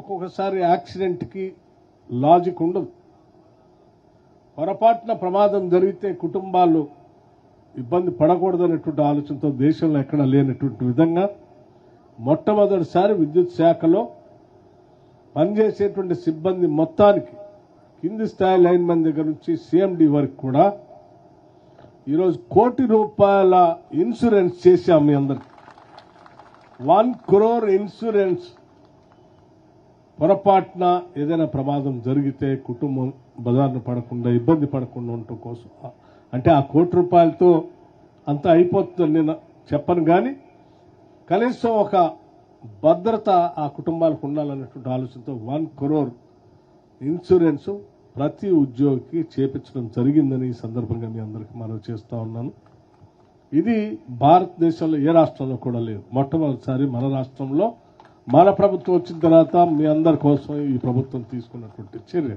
ఒక్కొక్కసారి యాక్సిడెంట్కి లాజిక్ ఉండదు. పొరపాటున ప్రమాదం జరిగితే కుటుంబాలు ఇబ్బంది పడకూడదనేటువంటి ఆలోచనతో దేశంలో ఎక్కడ లేనటువంటి విధంగా మొట్టమొదటిసారి విద్యుత్ శాఖలో పనిచేసేటువంటి సిబ్బంది మొత్తానికి కింది స్థాయి లైన్మెన్ దగ్గర నుంచి సిఎండి వరకు కూడా ఈరోజు ₹1,00,00,000 ఇన్సూరెన్స్ చేశాం. మీ అందరికి 1 crore ఇన్సూరెన్స్. పొరపాటున ఏదైనా ప్రమాదం జరిగితే కుటుంబం బజార్ను పడకుండా ఇబ్బంది పడకుండా ఉండటం కోసం. అంటే ఆ ₹1,00,00,000తో అంతా అయిపోతుందని నేను చెప్పను, కానీ కనీసం ఒక భద్రత ఆ కుటుంబాలకు ఉండాలనేటువంటి ఆలోచనతో 1 crore ఇన్సూరెన్స్ ప్రతి ఉద్యోగికి చేపించడం జరిగిందని ఈ సందర్భంగా మీ అందరికీ మనవి చేస్తా ఉన్నాను. ఇది భారతదేశంలో ఏ రాష్ట్రంలో కూడా లేదు. మొట్టమొదటిసారి మన రాష్ట్రంలో మన ప్రభుత్వం వచ్చిన తర్వాత మీ అందరి కోసం ఈ ప్రభుత్వం తీసుకున్నటువంటి చర్య.